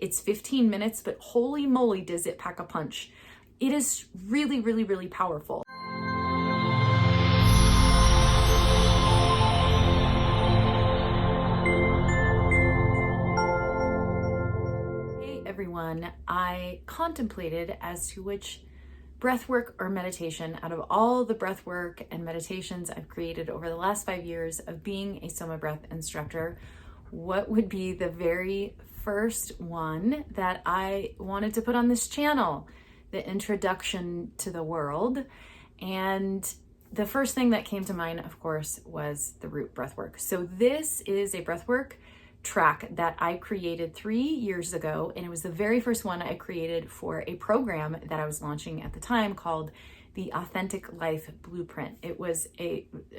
It's 15 minutes, but holy moly, does it pack a punch. It is really, really, really powerful. Hey everyone, I contemplated as to which breathwork or meditation out of all the breathwork and meditations I've created over the last 5 years of being a SOMA breath instructor, what would be the very first one that I wanted to put on this channel, the introduction to the world. And the first thing that came to mind, of course, was the root breathwork. So this is a breathwork track that I created 3 years ago, and it was the very first one I created for a program that I was launching at the time called the Authentic Life Blueprint. It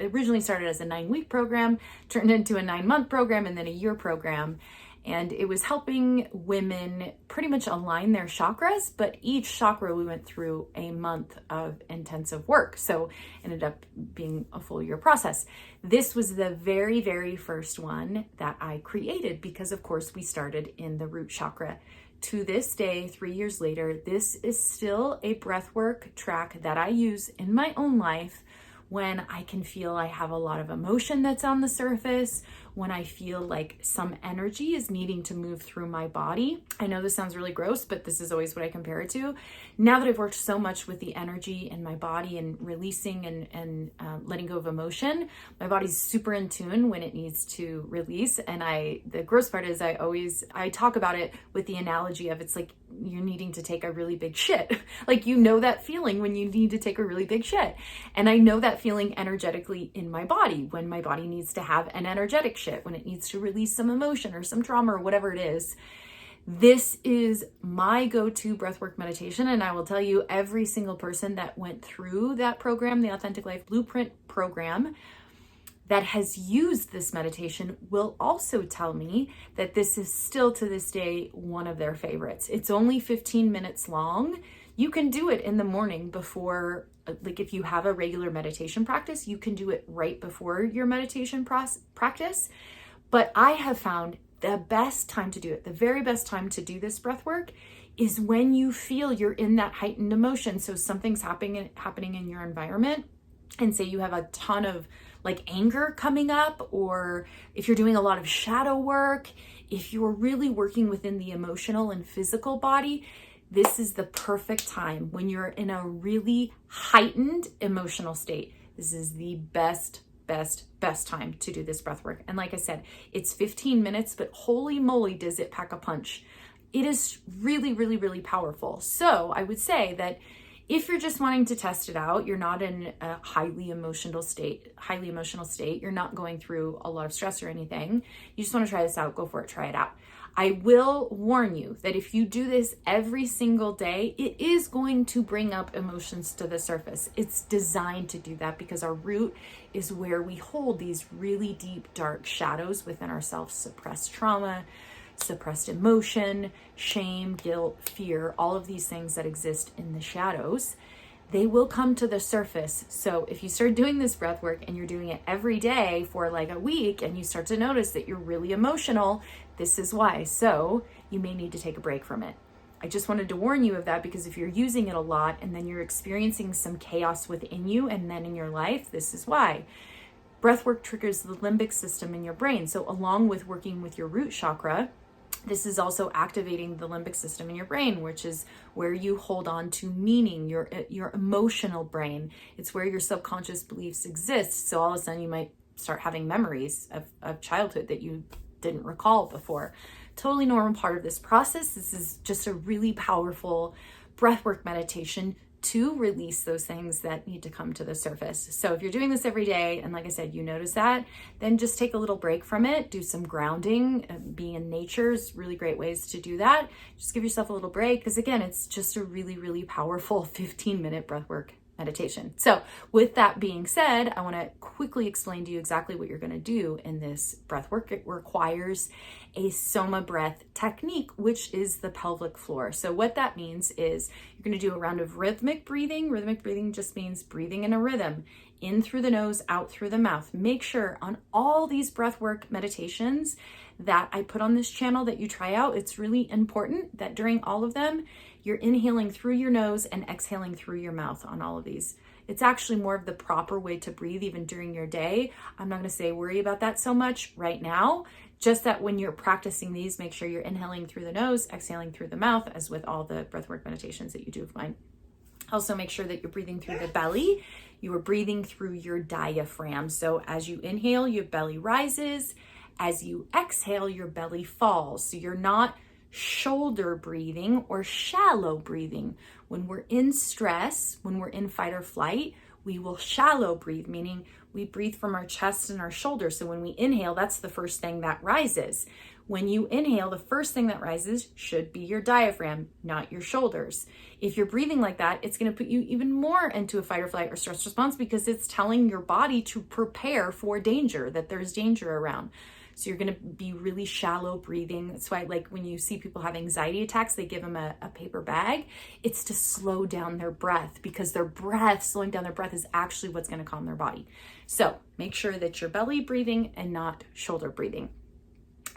originally started as a 9-week program, turned into a 9-month program, and then a year program. And it was helping women pretty much align their chakras, but each chakra we went through a month of intensive work. So it ended up being a full year process. This was the very, very first one that I created because of course we started in the root chakra. To this day, 3 years later, this is still a breathwork track that I use in my own life when I can feel I have a lot of emotion that's on the surface, when I feel like some energy is needing to move through my body. I know this sounds really gross, but this is always what I compare it to. Now that I've worked so much with the energy in my body and releasing and letting go of emotion, my body's super in tune when it needs to release. And the gross part is I talk about it with the analogy of it's like you're needing to take a really big shit. Like, you know that feeling when you need to take a really big shit. And I know that feeling energetically in my body when my body needs to have an energetic shit, when it needs to release some emotion or some trauma or whatever it is. This is my go-to breathwork meditation. And I will tell you, every single person that went through that program, the Authentic Life Blueprint program, that has used this meditation will also tell me that this is still to this day one of their favorites. It's only 15 minutes long. You can do it in the morning before, like if you have a regular meditation practice, you can do it right before your meditation practice. But I have found the best time to do it, the very best time to do this breath work is when you feel you're in that heightened emotion. So something's happening in your environment, and say you have a ton of like anger coming up, or if you're doing a lot of shadow work, if you're really working within the emotional and physical body, this is the perfect time when you're in a really heightened emotional state. This is the best time to do this breath work. And like I said, it's 15 minutes, but holy moly, does it pack a punch. It is really, really, really powerful. So I would say that if you're just wanting to test it out, you're not in a highly emotional state, you're not going through a lot of stress or anything, you just want to try this out, go for it, try it out. I will warn you that if you do this every single day, it is going to bring up emotions to the surface. It's designed to do that because our root is where we hold these really deep, dark shadows within ourselves, suppressed trauma, suppressed emotion, shame, guilt, fear, all of these things that exist in the shadows, they will come to the surface. So if you start doing this breath work and you're doing it every day for like a week and you start to notice that you're really emotional, this is why. So you may need to take a break from it. I just wanted to warn you of that because if you're using it a lot and then you're experiencing some chaos within you and then in your life, this is why. Breathwork triggers the limbic system in your brain. So along with working with your root chakra, this is also activating the limbic system in your brain, which is where you hold on to meaning, your emotional brain. It's where your subconscious beliefs exist. So all of a sudden you might start having memories of childhood that you didn't recall before. Totally normal part of this process. This is just a really powerful breathwork meditation to release those things that need to come to the surface. So if you're doing this every day, and like I said, you notice that, then just take a little break from it, do some grounding, being in nature is really great ways to do that. Just give yourself a little break, because again, it's just a really, really powerful 15-minute breathwork meditation. So with that being said, I want to quickly explain to you exactly what you're going to do in this breath work. It requires a SOMA breath technique, which is the pelvic floor. So what that means is you're going to do a round of rhythmic breathing. Rhythmic breathing just means breathing in a rhythm, in through the nose, out through the mouth. Make sure on all these breath work meditations that I put on this channel that you try out. It's really important that during all of them, you're inhaling through your nose and exhaling through your mouth on all of these. It's actually more of the proper way to breathe even during your day. I'm not going to say worry about that so much right now. Just that when you're practicing these, make sure you're inhaling through the nose, exhaling through the mouth, as with all the breathwork meditations that you do of mine. Also make sure that you're breathing through the belly. You are breathing through your diaphragm. So as you inhale, your belly rises. As you exhale, your belly falls. So you're not shoulder breathing or shallow breathing. When we're in stress, when we're in fight or flight, we will shallow breathe, meaning we breathe from our chest and our shoulders. So when we inhale, that's the first thing that rises. When you inhale, the first thing that rises should be your diaphragm, not your shoulders. If you're breathing like that, it's going to put you even more into a fight or flight or stress response because it's telling your body to prepare for danger, that there's danger around. So you're going to be really shallow breathing. That's why, like, when you see people have anxiety attacks, they give them a paper bag. It's to slow down their breath, because their breath, slowing down their breath, is actually what's going to calm their body. So make sure that you're belly breathing and not shoulder breathing.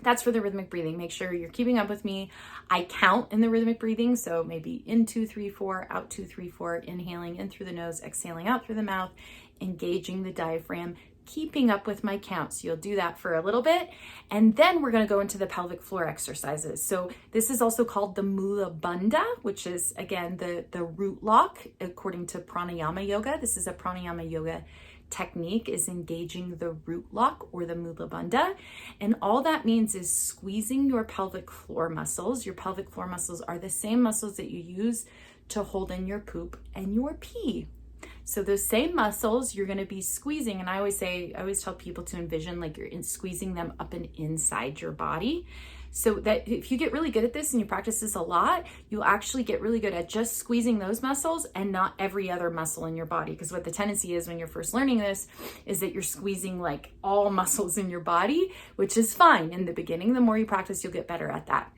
That's for the rhythmic breathing. Make sure you're keeping up with me. I count in the rhythmic breathing. So maybe in 2, 3, 4, out 2, 3, 4, inhaling in through the nose, exhaling out through the mouth, engaging the diaphragm, keeping up with my counts. You'll do that for a little bit. And then we're going to go into the pelvic floor exercises. So this is also called the Mula Bandha, which is, again, the root lock according to pranayama yoga. This is a pranayama yoga technique, is engaging the root lock or the Mula Bandha. And all that means is squeezing your pelvic floor muscles. Your pelvic floor muscles are the same muscles that you use to hold in your poop and your pee. So those same muscles you're going to be squeezing. And I always tell people to envision like you're squeezing them up and inside your body. So that if you get really good at this and you practice this a lot, you'll actually get really good at just squeezing those muscles and not every other muscle in your body. Because what the tendency is when you're first learning this is that you're squeezing like all muscles in your body, which is fine in the beginning. The more you practice, you'll get better at that.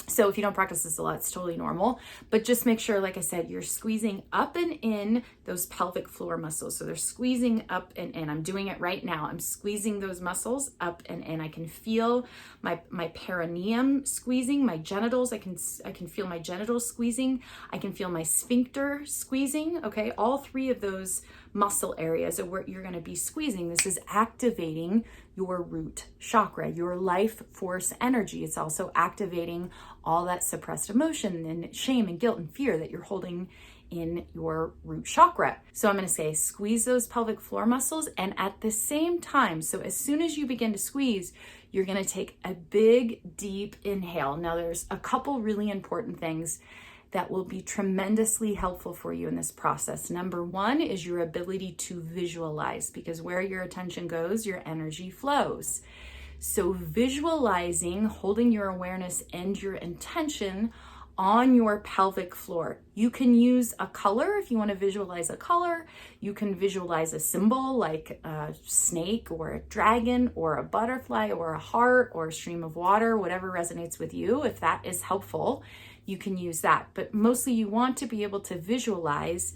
So if you don't practice this a lot, it's totally normal, but just make sure, like I said, you're squeezing up and in those pelvic floor muscles. So they're squeezing up and in. I'm doing it right now. I'm squeezing those muscles up and in. I can feel my perineum squeezing, my genitals. I can feel my genitals squeezing. I can feel my sphincter squeezing. Okay. All three of those muscle areas are where you're going to be squeezing. This is activating your root chakra, your life force energy. It's also activating all that suppressed emotion and shame and guilt and fear that you're holding in your root chakra. So I'm going to say squeeze those pelvic floor muscles, and at the same time, so as soon as you begin to squeeze, you're going to take a big deep inhale. Now there's a couple really important things that will be tremendously helpful for you in this process. Number one is your ability to visualize, because where your attention goes, your energy flows. So visualizing, holding your awareness and your intention on your pelvic floor. You can use a color if you want to visualize a color. You can visualize a symbol like a snake or a dragon or a butterfly or a heart or a stream of water, whatever resonates with you. If that is helpful, you can use that. But mostly you want to be able to visualize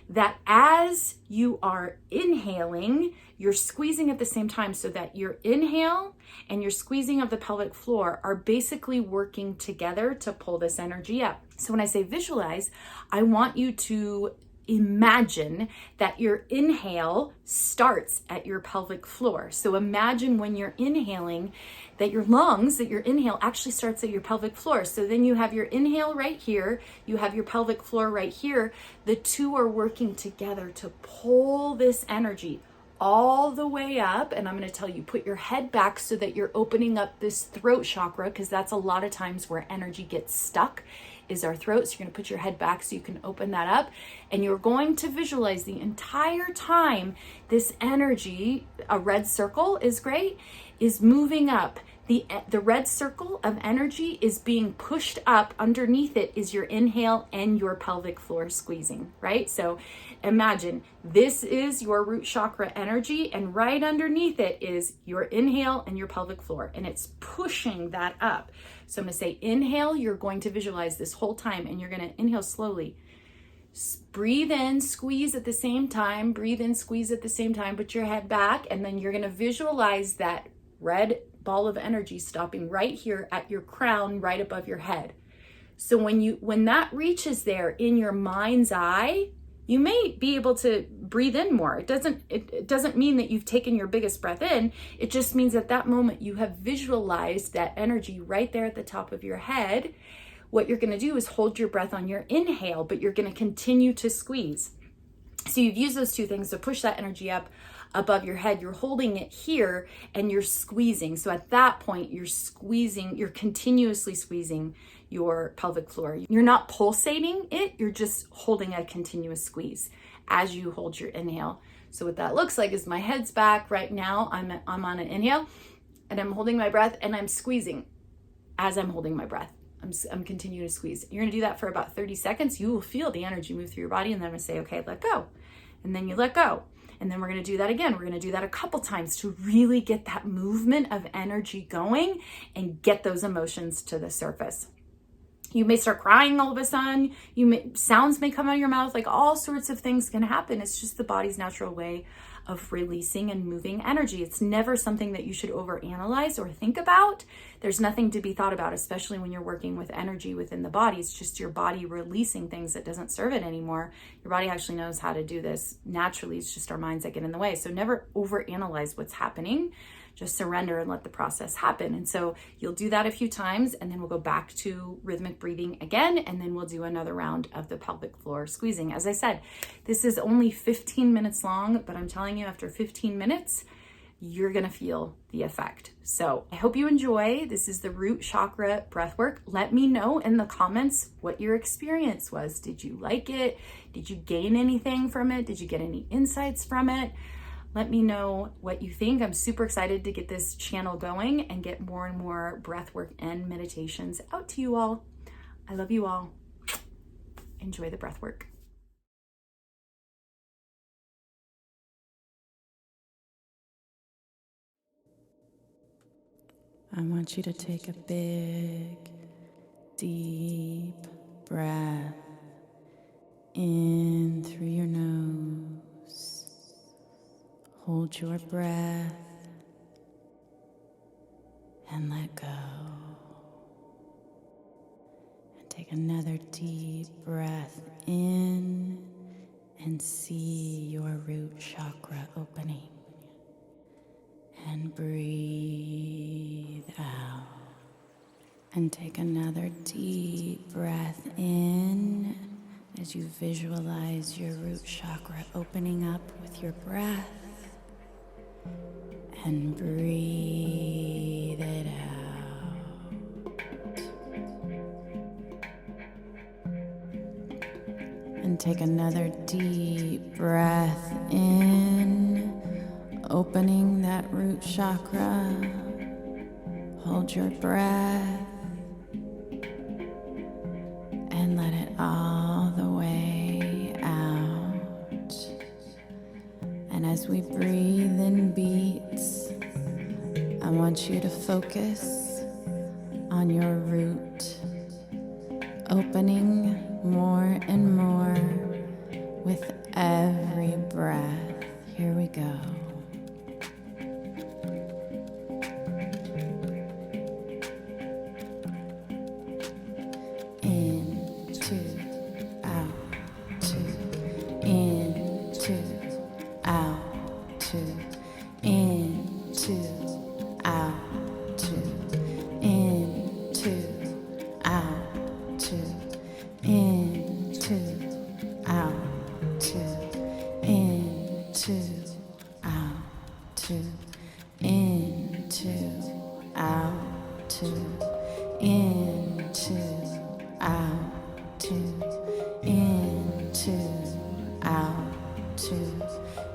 that as you are inhaling, you're squeezing at the same time, so that your inhale and your squeezing of the pelvic floor are basically working together to pull this energy up. So when I say visualize, I want you to imagine that your inhale starts at your pelvic floor. So imagine when you're inhaling that your lungs, that your inhale actually starts at your pelvic floor. So then you have your inhale right here, you have your pelvic floor right here. The two are working together to pull this energy all the way up. And I'm going to tell you, put your head back so that you're opening up this throat chakra, because that's a lot of times where energy gets stuck, is our throat. So you're going to put your head back so you can open that up, and you're going to visualize the entire time this energy, a red circle is great, is moving up. The red circle of energy is being pushed up. Underneath it is your inhale and your pelvic floor squeezing, right? So imagine this is your root chakra energy, and right underneath it is your inhale and your pelvic floor, and it's pushing that up. So I'm going to say inhale, you're going to visualize this whole time, and you're going to inhale slowly. Breathe in, squeeze at the same time, breathe in, squeeze at the same time, put your head back, and then you're going to visualize that red ball of energy stopping right here at your crown, right above your head. So when that reaches there in your mind's eye, you may be able to breathe in more. It doesn't mean that you've taken your biggest breath in. It just means at that moment you have visualized that energy right there at the top of your head. What you're going to do is hold your breath on your inhale, but you're going to continue to squeeze. So you've used those two things to push that energy up above your head. You're holding it here and you're squeezing. So at that point, you're continuously squeezing your pelvic floor. You're not pulsating it, you're just holding a continuous squeeze as you hold your inhale. So what that looks like is my head's back right now. I'm on an inhale and I'm holding my breath and I'm squeezing as I'm holding my breath. I'm continuing to squeeze. You're gonna do that for about 30 seconds. You will feel the energy move through your body, and then I'm gonna say, okay, let go. And then you let go. And then we're gonna do that again. We're gonna do that a couple times to really get that movement of energy going and get those emotions to the surface. You may start crying all of a sudden. Sounds may come out of your mouth, like all sorts of things can happen. It's just the body's natural way of releasing and moving energy. It's never something that you should overanalyze or think about. There's nothing to be thought about, especially when you're working with energy within the body. It's just your body releasing things that doesn't serve it anymore. Your body actually knows how to do this naturally. It's just our minds that get in the way. So never overanalyze what's happening. Just surrender and let the process happen. And so you'll do that a few times, and then we'll go back to rhythmic breathing again, and then we'll do another round of the pelvic floor squeezing. As I said, this is only 15 minutes long, but I'm telling you, after 15 minutes, you're gonna feel the effect. So I hope you enjoy. This is the root chakra breathwork. Let me know in the comments what your experience was. Did you like it? Did you gain anything from it? Did you get any insights from it? Let me know what you think. I'm super excited to get this channel going and get more and more breath work and meditations out to you all. I love you all. Enjoy the breath work. I want you to take a big, deep breath in through your nose. Hold your breath and let go. And take another deep breath in and see your root chakra opening. And breathe out. And take another deep breath in as you visualize your root chakra opening up with your breath. And breathe it out. And take another deep breath in, opening that root chakra. Hold your breath and let it all the way out. And as we breathe in beats, I want you to focus on your root, opening more and more with every breath. Here we go. In, two, out, two, in, two, out, two, in, two, out, two, in, two, out, two, in, two, out, two, in, two, out, two, in, two, out, two, in, two, out, two, in, two, out, two,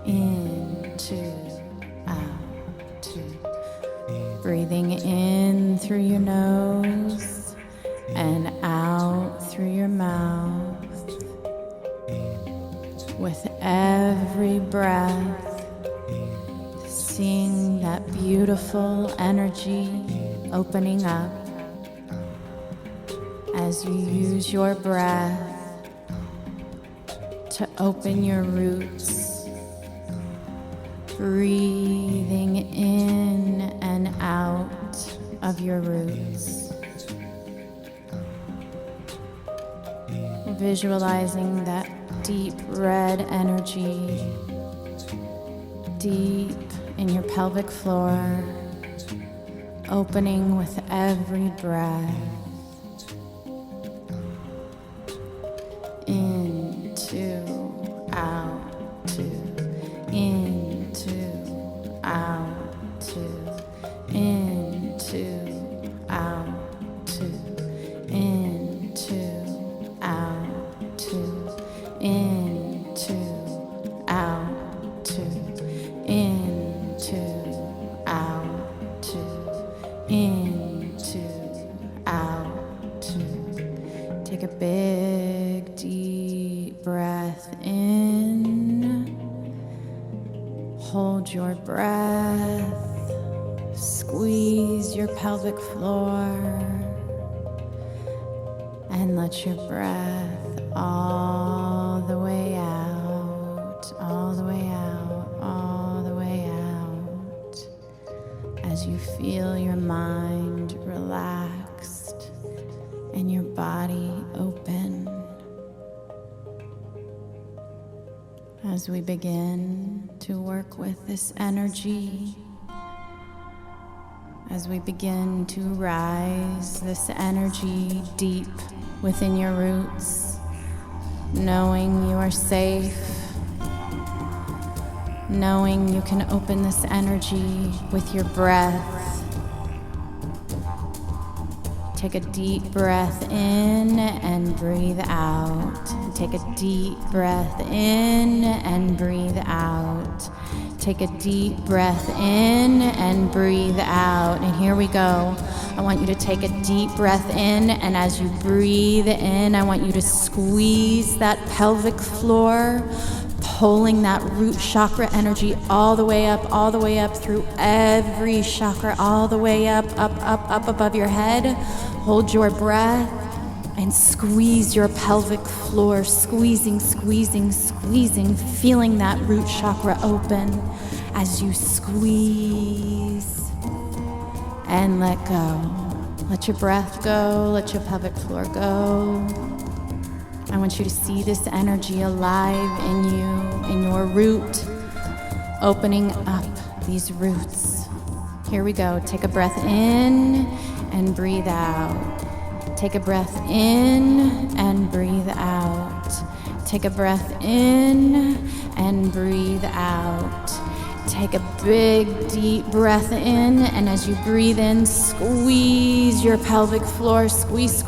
in, two, out, two. Breathing in through your nose and out through your mouth. With every breath, seeing that beautiful energy opening up as you use your breath to open your roots, breathing in and out of your roots. Visualizing that deep red energy deep in your pelvic floor, opening with every breath. Into, out, to, into, out, to, into, out, to, into, out, to, into, out, to, into, out, to, into, out, to. Take a big, deep breath in. Hold your breath. Squeeze your pelvic floor. And let your breath all the way out, all the way out, all the way out. As you feel your mind relaxed and your body open. As we begin to work with this energy, as we begin to rise this energy deep within your roots, knowing you are safe, knowing you can open this energy with your breath. Take a deep breath in and breathe out. Take a deep breath in and breathe out. Take a deep breath in and breathe out. And here we go. I want you to take a deep breath in, and as you breathe in, I want you to squeeze that pelvic floor, pulling that root chakra energy all the way up through every chakra, all the way up above your head. Hold your breath and squeeze your pelvic floor, squeezing, feeling that root chakra open as you squeeze and let go. Let your breath go, let your pelvic floor go. I want you to see this energy alive in you, in your root, opening up these roots. Here we go. Take a breath in and breathe out. Take a breath in and breathe out. Take a breath in and breathe out. Take a big, deep breath in, and as you breathe in, squeeze your pelvic floor. Squeeze.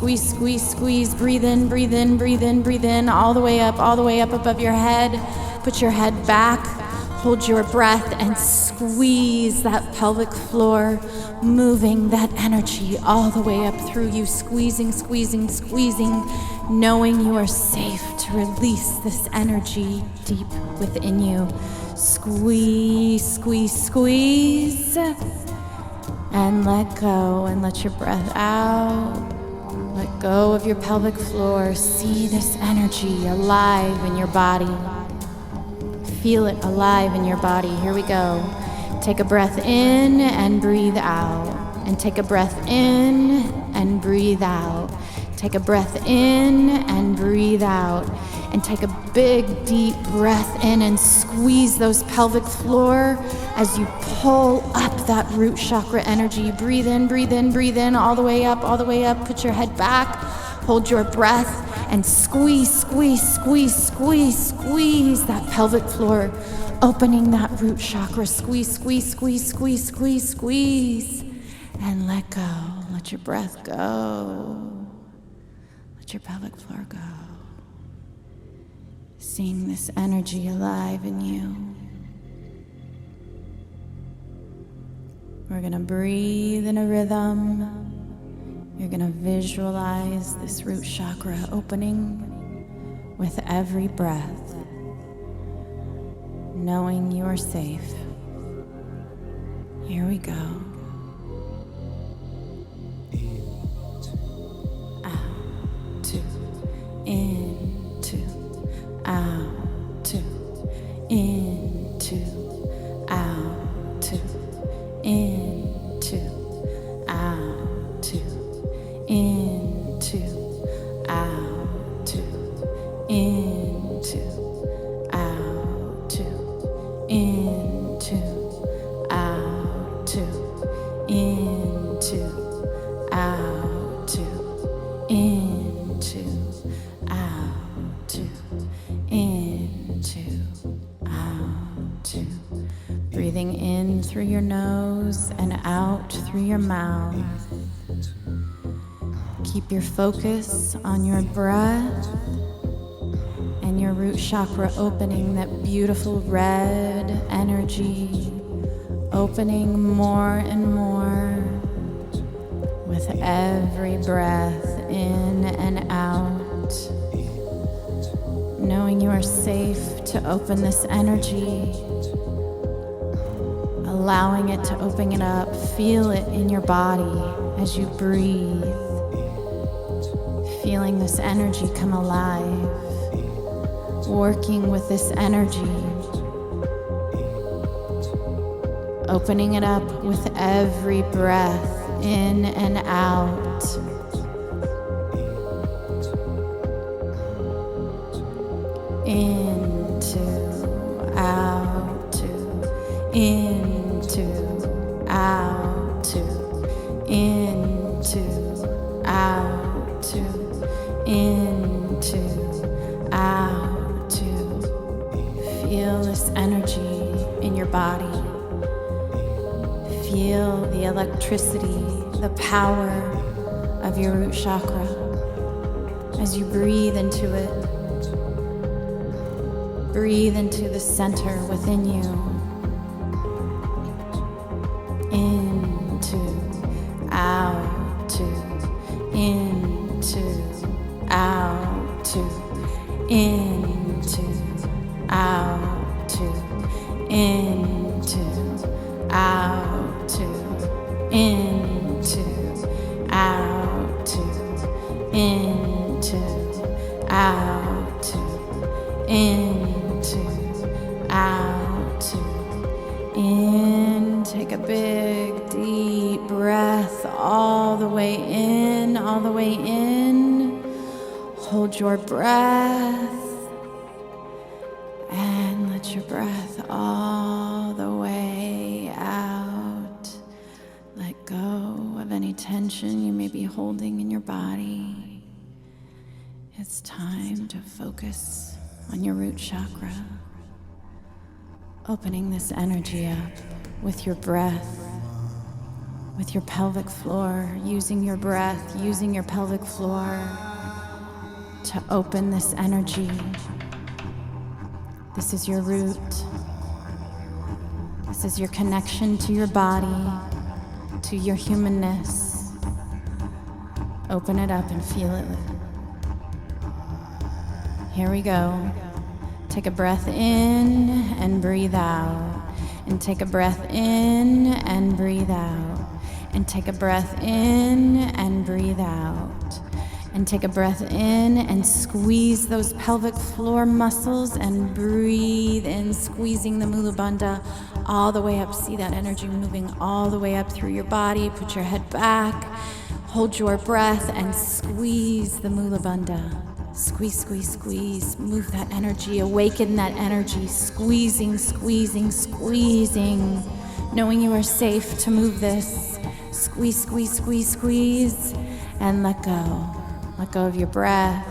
Breathe in, all the way up above your head. Put your head back. Hold your breath and squeeze that pelvic floor, moving that energy all the way up through you, squeezing, knowing you are safe to release this energy deep within you. Squeeze, and let go, and let your breath out. Let go of your pelvic floor. See this energy alive in your body. Feel it alive in your body. Here we go. Take a breath in and breathe out. And take a breath in and breathe out. Take a breath in and breathe out. And take a big, deep breath in and squeeze those pelvic floor as you pull up that root chakra energy. Breathe in, all the way up. Put your head back. Hold your breath and squeeze that pelvic floor, opening that root chakra. Squeeze. And let go. Let your breath go. Let your pelvic floor go. Seeing this energy alive in you. We're gonna breathe in a rhythm. You're gonna visualize this root chakra opening with every breath, knowing you are safe. Here we go. Out, two, into, out, two, into, out, two, into, out. out. Breathing in through your nose and out through your mouth. Keep your focus on your breath and your root chakra opening, that beautiful red energy, opening more and more with every breath in and out. Knowing you are safe to open this energy, allowing it to open it up. Feel it in your body as you breathe. Feeling this energy come alive. Working with this energy. Opening it up with every breath in and out. Into, out, into, out, into, out, into, out. Feel this energy in your body. Feel the electricity, the power of your root chakra as you breathe into it. Breathe into the center within you. Into, out, into, out, into, out, into, out, into, out, into, out, into, out, in. Take a big deep breath all the way in, all the way in. Hold your breath and let your breath all the way out. Let go of any tension you may be holding in your body. It's time to focus on your root chakra, opening this energy up with your breath, with your pelvic floor, using your breath, using your pelvic floor to open this energy. This is your root. This is your connection to your body, to your humanness. Open it up and feel it. Here we go. Take a breath in and breathe out. And take a breath in and breathe out. And take a breath in and breathe out. And take a breath in and squeeze those pelvic floor muscles and breathe in, squeezing the Mula Bandha all the way up. See that energy moving all the way up through your body. Put your head back. Hold your breath and squeeze the Mula Bandha. Squeeze, squeeze, squeeze. Move that energy. Awaken that energy. Squeezing, squeezing, squeezing. Knowing you are safe to move this. Squeeze, squeeze, squeeze, squeeze. And let go. Let go of your breath.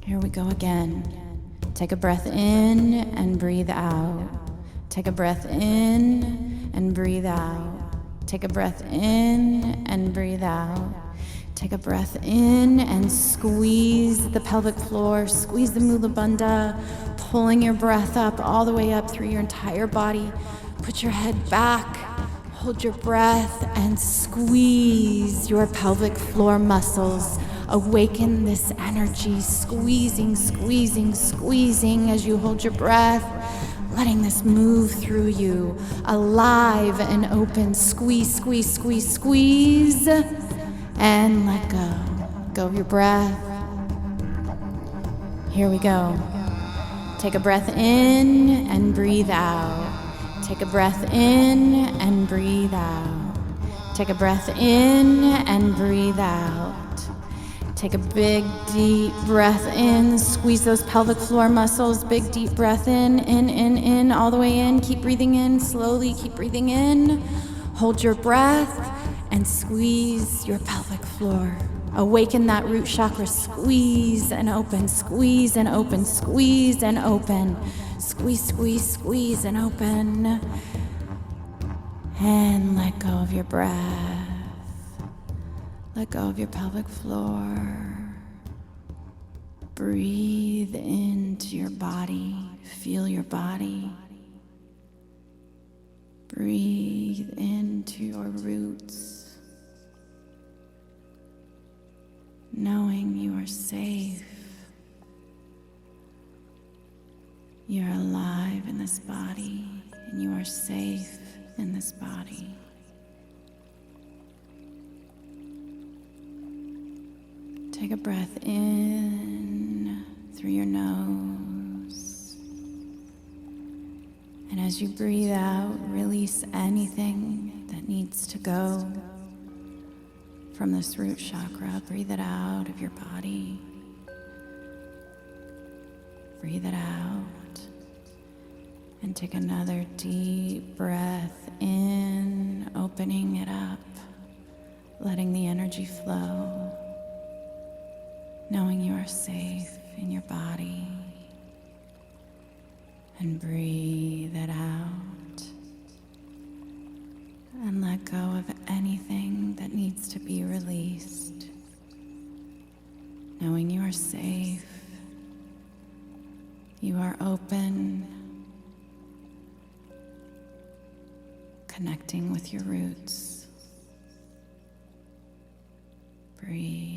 Here we go again. Take a breath in and breathe out. Take a breath in and breathe out. Take a breath in and breathe out. Take a breath in and squeeze the pelvic floor. Squeeze the Mula Bandha, pulling your breath up all the way up through your entire body. Put your head back. Hold your breath and squeeze your pelvic floor muscles. Awaken this energy, squeezing, squeezing, squeezing as you hold your breath, letting this move through you, alive and open. Squeeze, squeeze, squeeze, squeeze, and let go. Go of your breath. Here we go. Take a breath in and breathe out. Take a breath in and breathe out. Take a breath in and breathe out. Take a big, deep breath in. Squeeze those pelvic floor muscles. Big, deep breath in, all the way in. Keep breathing in, slowly keep breathing in. Hold your breath and squeeze your pelvic floor. Awaken that root chakra. Squeeze and open, squeeze and open, squeeze and open. Squeeze, squeeze, squeeze and open. And let go of your breath. Let go of your pelvic floor. Breathe into your body. Feel your body. Breathe into your roots, knowing you are safe. You're alive in this body, and you are safe in this body. Take a breath in through your nose. And as you breathe out, release anything that needs to go from this root chakra. Breathe it out of your body. Breathe it out. And take another deep breath in, opening it up, letting the energy flow, knowing you are safe in your body. And breathe it out. And let go of anything that needs to be released, knowing you are safe. You are open, connecting with your roots. Breathe.